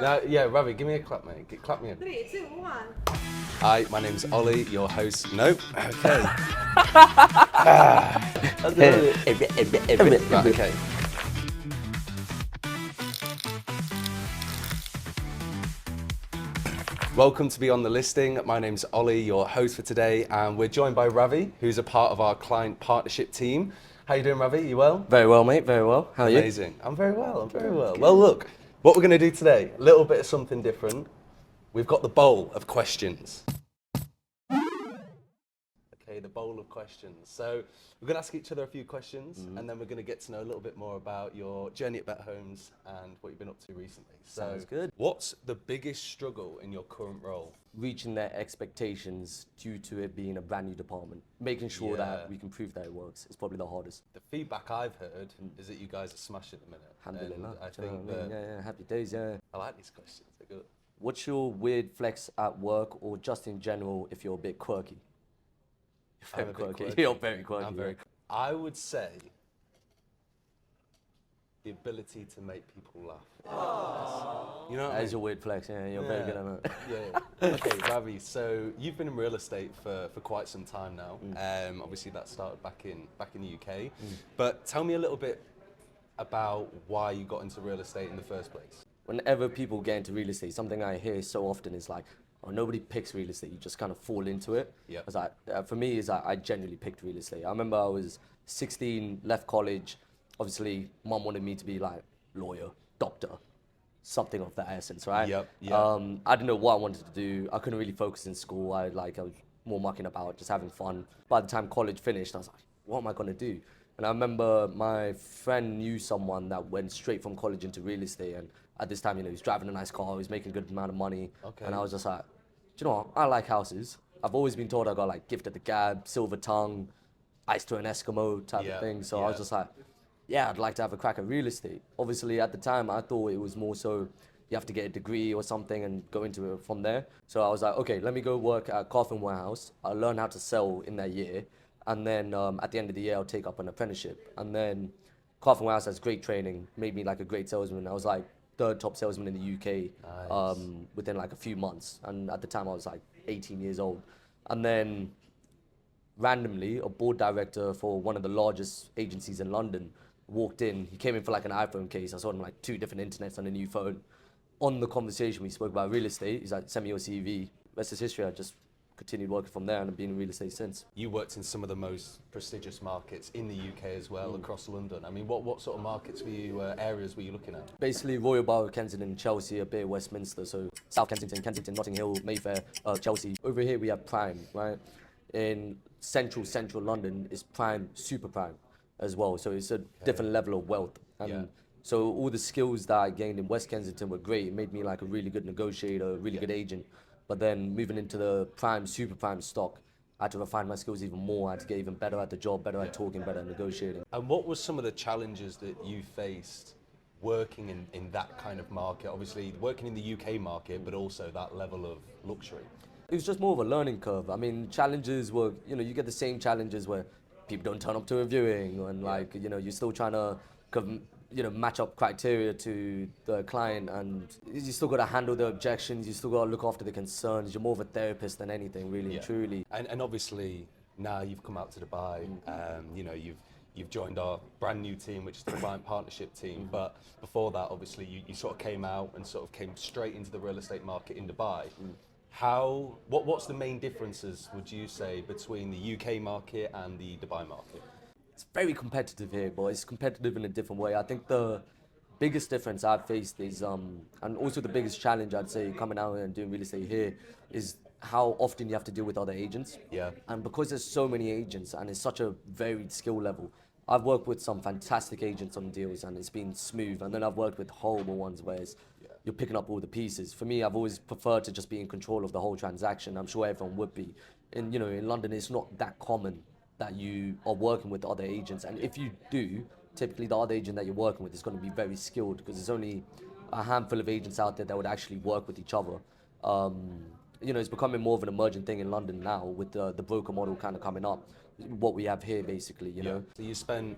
Now, yeah, Ravi, give me a clap, mate. Clap me in. 3, 2, 1. Hi, my name's Ollie, your host. Nope. Okay. Right, okay. Welcome to Be On The Listing. My name's Ollie, your host for today, and we're joined by Ravi, who's a part of our client partnership team. How you doing, Ravi? You well? Very well, mate. Very well. How are you? Amazing. I'm very well. Well, look, what we're going to do today, a little bit of something different. We've got the bowl of questions. Okay, the bowl of questions. So we're going to ask each other a few questions, and then we're going to get to know a little bit more about your journey at Betterhomes and what you've been up to recently. Sounds good. What's the biggest struggle in your current role? Reaching their expectations due to it being a brand new department. Making sure Yeah. that we can prove that it works is probably the hardest. The feedback I've heard is that you guys are smashing at the minute. Alhamdulillah. And I Do you know think what I mean? that Yeah, happy days, yeah. I like these questions. They're good. What's your weird flex at work or just in general if you're a bit quirky? I'm You're a very bit quirky. quirky. You're very quirky. I'm very. I would say the ability to make people laugh. Yes. You know what I That is mean? your weird flex, yeah. You're very good at that. Yeah. Okay, Ravi. So you've been in real estate for quite some time now. Obviously, that started back in the UK. But tell me a little bit about why you got into real estate in the first place. Whenever people get into real estate, something I hear so often is like, oh, nobody picks real estate, you just kind of fall into it. Yep. It's like, for me, I genuinely picked real estate. I remember I was 16, left college. Obviously, mum wanted me to be like lawyer, doctor, something of that essence, right? Yep. I didn't know what I wanted to do. I couldn't really focus in school. I was more mucking about, just having fun. By the time college finished, I was like, what am I gonna do? And I remember my friend knew someone that went straight from college into real estate, and at this time, he was driving a nice car, he was making a good amount of money. Okay. And I was just like, do you know what? I like houses. I've always been told I got like gift at the gab, silver tongue, ice to an Eskimo type of thing. So I was just like, yeah, I'd like to have a crack at real estate. Obviously, at the time, I thought it was more so you have to get a degree or something and go into it from there. So I was like, okay, let me go work at Coffin Warehouse. I'll learn how to sell in that year. And then at the end of the year, I'll take up an apprenticeship. And then Coffin Warehouse has great training, made me like a great salesman. I was like third top salesman in the UK within like a few months. And at the time, I was like 18 years old. And then randomly, a board director for one of the largest agencies in London walked in. He came in for like an iPhone case. I saw him like 2 different internets on a new phone. On the conversation, we spoke about real estate. He's like, send me your CV. Rest is history. I just continued working from there and I've been in real estate since. You worked in some of the most prestigious markets in the UK as well, across London. I mean, what sort of markets were you, areas were you looking at? Basically, Royal Borough, Kensington, Chelsea, a bit of Westminster. So South Kensington, Notting Hill, Mayfair, Chelsea. Over here we have prime, right? In central London is prime, super prime as well. So it's a different level of wealth. And so all the skills that I gained in West Kensington were great. It made me like a really good negotiator, a really good agent. But then moving into the prime, super prime stock, I had to refine my skills even more. I had to get even better at the job, better at talking, better at negotiating. And what were some of the challenges that you faced working in that kind of market? Obviously, working in the UK market, but also that level of luxury. It was just more of a learning curve. I mean, challenges were, you get the same challenges where people don't turn up to a viewing and like, you're still trying to, match up criteria to the client, and you still got to handle the objections, you still got to look after the concerns. You're more of a therapist than anything, really, truly. And obviously, now you've come out to Dubai, you've joined our brand new team, which is the client partnership team. But before that, obviously, you sort of came out and sort of came straight into the real estate market in Dubai. What's the main differences, would you say, between the UK market and the Dubai market? It's very competitive here, but it's competitive in a different way. I think the biggest difference I've faced is, and also the biggest challenge I'd say coming out and doing real estate here, is how often you have to deal with other agents. Yeah. And because there's so many agents and it's such a varied skill level, I've worked with some fantastic agents on deals and it's been smooth. And then I've worked with horrible ones where you're picking up all the pieces. For me, I've always preferred to just be in control of the whole transaction. I'm sure everyone would be. In London, it's not that common that you are working with other agents, and if you do, typically the other agent that you're working with is going to be very skilled because there's only a handful of agents out there that would actually work with each other. It's becoming more of an emergent thing in London now with the broker model kind of coming up. What we have here, basically, you know. So you spent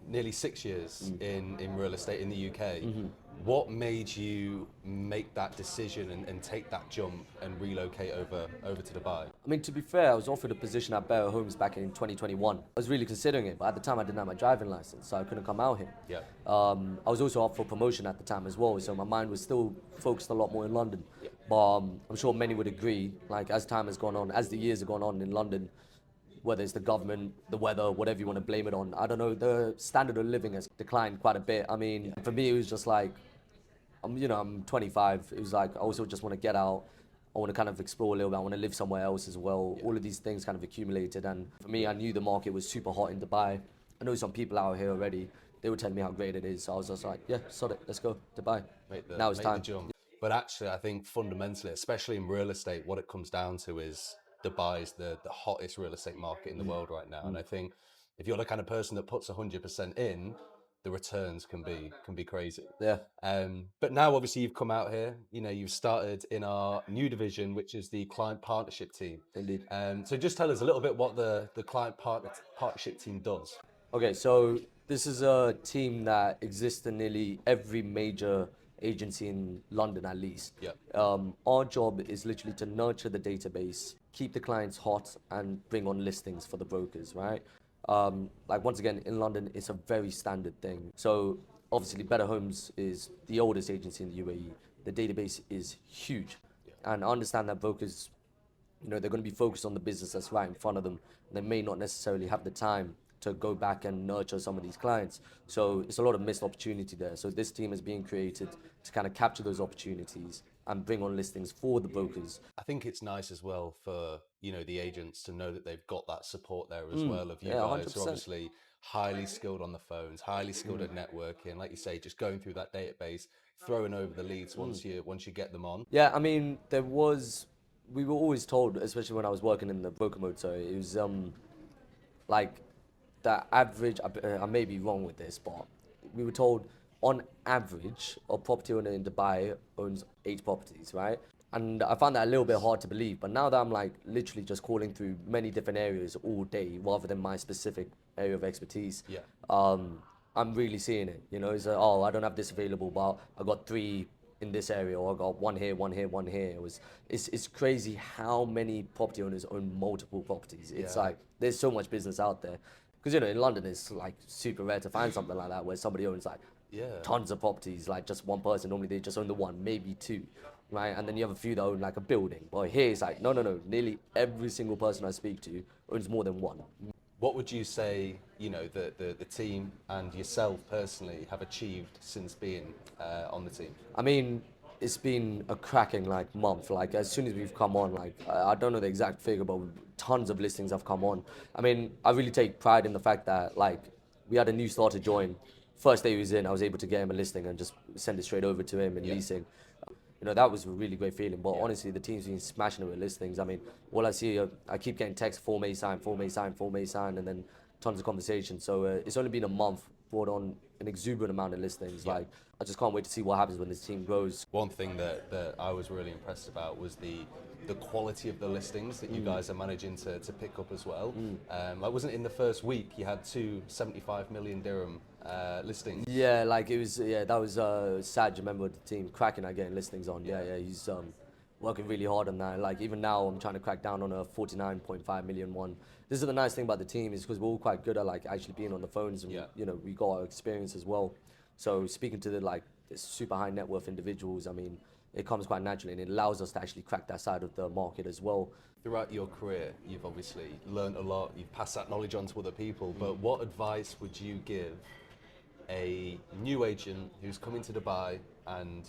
nearly 6 years in real estate in the UK. What made you make that decision and take that jump and relocate over to Dubai? I mean, to be fair, I was offered a position at Betterhomes back in 2021. I was really considering it, but at the time I didn't have my driving license, so I couldn't come out here. Yeah. I was also up for promotion at the time as well, so my mind was still focused a lot more in London. But I'm sure many would agree, like as time has gone on, as the years have gone on in London, whether it's the government, the weather, whatever you want to blame it on, I don't know, the standard of living has declined quite a bit. I mean, for me, it was just like, I'm 25. It was like, I also just want to get out. I want to kind of explore a little bit. I want to live somewhere else as well. All of these things kind of accumulated. And for me, I knew the market was super hot in Dubai. I know some people out here already. They were telling me how great it is. So I was just like, yeah, sod it. Let's go, Dubai. Now it's time. The jump. But actually, I think fundamentally, especially in real estate, what it comes down to is Dubai is the hottest real estate market in the world right now. And I think if you're the kind of person that puts 100% in, the returns can be crazy. Yeah. But now obviously you've come out here, you've started in our new division, which is the client partnership team. Indeed. So just tell us a little bit what the client partnership team does. Okay, so this is a team that exists in nearly every major agency in London at least. Yeah. Our job is literally to nurture the database, keep the clients hot, and bring on listings for the brokers, right? Like once again, in London, it's a very standard thing. So obviously Better Homes is the oldest agency in the UAE. The database is huge. Yeah. And I understand that brokers, they're going to be focused on the business that's right in front of them. They may not necessarily have the time to go back and nurture some of these clients. So it's a lot of missed opportunity there. So this team is being created to kind of capture those opportunities and bring on listings for the brokers. I think it's nice as well for, the agents to know that they've got that support there as well of you guys 100%. who are obviously highly skilled on the phones, highly skilled at networking, like you say, just going through that database, throwing over the leads once you get them on. Yeah, I mean, we were always told, especially when I was working in the broker mode, so it was like the average, I may be wrong with this, but we were told on average, a property owner in Dubai owns 8 properties, right? And I found that a little bit hard to believe. But now that I'm like literally just calling through many different areas all day rather than my specific area of expertise, Yeah. I'm really seeing it. It's like, oh, I don't have this available, but I got 3 in this area, or I got 1 here, 1 here, 1 here. It's crazy how many property owners own multiple properties. It's like there's so much business out there. Because in London it's like super rare to find something like that where somebody owns like tons of properties, like just one person. Normally they just own the one, maybe 2, right? And then you have a few that own like a building. But here it's like, no. Nearly every single person I speak to owns more than one. What would you say, the team and yourself personally have achieved since being on the team? I mean, it's been a cracking like month. Like as soon as we've come on, like I don't know the exact figure, but tons of listings have come on. I mean, I really take pride in the fact that like we had a new starter join. First day he was in, I was able to get him a listing and just send it straight over to him in leasing. That was a really great feeling. But honestly, the team's been smashing it with listings. I mean, all I see, I keep getting texts, 4 May sign, 4 May sign, 4 May sign, and then tons of conversation. So it's only been a month, brought on an exuberant amount of listings. Like, I just can't wait to see what happens when this team grows. One thing that I was really impressed about was the quality of the listings that you guys are managing to pick up as well. Like, wasn't it in the first week you had 2 75 million dirham listings? Yeah, like it was, that was Saj, a member of the team, cracking at getting listings on. Yeah, he's working really hard on that. Like even now I'm trying to crack down on a 49.5 million one. This is the nice thing about the team is because we're all quite good at like actually being on the phones and we got our experience as well. So speaking to the super high net worth individuals, I mean, it comes quite naturally and it allows us to actually crack that side of the market as well. Throughout your career, you've obviously learned a lot, you've passed that knowledge on to other people, but what advice would you give a new agent who's coming to Dubai and,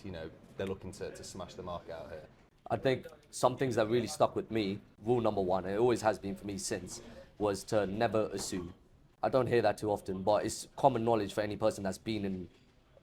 they're looking to smash the market out here? I think some things that really stuck with me, rule number 1, and it always has been for me since, was to never assume. I don't hear that too often, but it's common knowledge for any person that's been in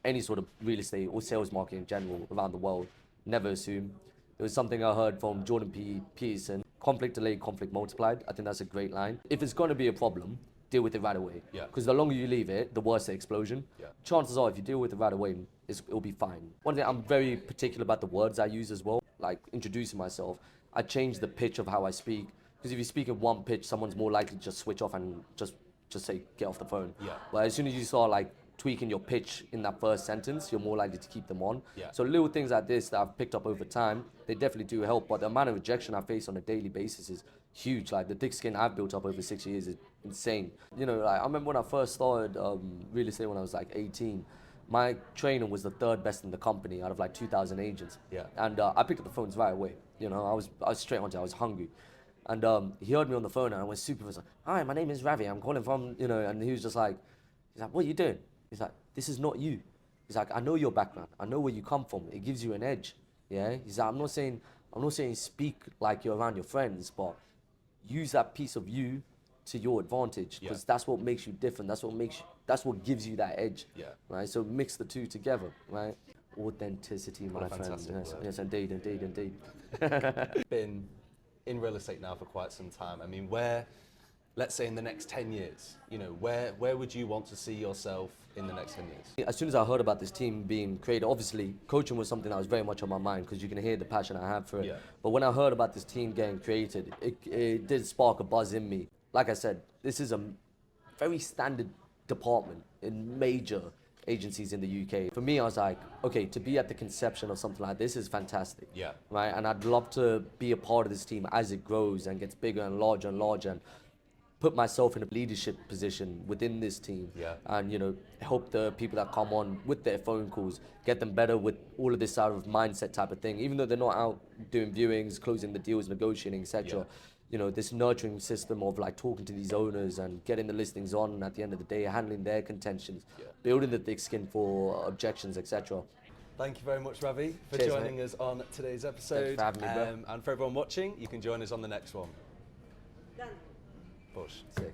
any sort of real estate or sales market in general around the world. Never assume. It was something I heard from Jordan Peterson. Conflict delayed, conflict multiplied. I think that's a great line. If it's going to be a problem, deal with it right away. Yeah. Because the longer you leave it, the worse the explosion. Yeah. Chances are, if you deal with it right away, it'll be fine. One thing, I'm very particular about the words I use as well. Like introducing myself, I change the pitch of how I speak. Because if you speak in one pitch, someone's more likely to just switch off and just just say get off the phone. Yeah. But as soon as you start like tweaking your pitch in that first sentence, you're more likely to keep them on. Yeah. So little things like this that I've picked up over time, they definitely do help. But the amount of rejection I face on a daily basis is huge. Like the thick skin I've built up over 6 years is insane. You know, like I remember when I first started real estate when I was like 18. My trainer was the third best in the company out of like 2,000 agents. Yeah. And I picked up the phones right away. You know, I was straight onto it. I was hungry. And he heard me on the phone and I went super, like, hi, my name is Ravi. I'm calling from, you know, and he was just like, he's like, what are you doing? He's like, this is not you. He's like, I know your background. I know where you come from. It gives you an edge. Yeah. He's like, I'm not saying speak like you're around your friends, but use that piece of you to your advantage, because that's what makes you different. That's what gives you that edge. Yeah. Right. So mix the two together. Right. Authenticity, my friend. Yes, indeed. Been in real estate now for quite some time. I mean, let's say in the next 10 years, you know, where would you want to see yourself in the next 10 years? As soon as I heard about this team being created, obviously coaching was something that was very much on my mind, because you can hear the passion I have for it. Yeah. But when I heard about this team getting created, it did spark a buzz in me. Like I said, this is a very standard department in major agencies in the UK. For me, I was like, okay, to be at the conception of something like this is fantastic. Yeah. Right? And I'd love to be a part of this team as it grows and gets bigger and larger and put myself in a leadership position within this team. Yeah. And, you know, help the people that come on with their phone calls, get them better with all of this sort of mindset type of thing. Even though they're not out doing viewings, closing the deals, negotiating, etc. Yeah. You know, this nurturing system of like talking to these owners and getting the listings on, and at the end of the day, handling their contentions, building the thick skin for objections, etc. Thank you very much, Ravi, for Cheers, joining mate. us on today's episode. Thanks for having me, bro. And for everyone watching, you can join us on the next one. Done. Push. Sick.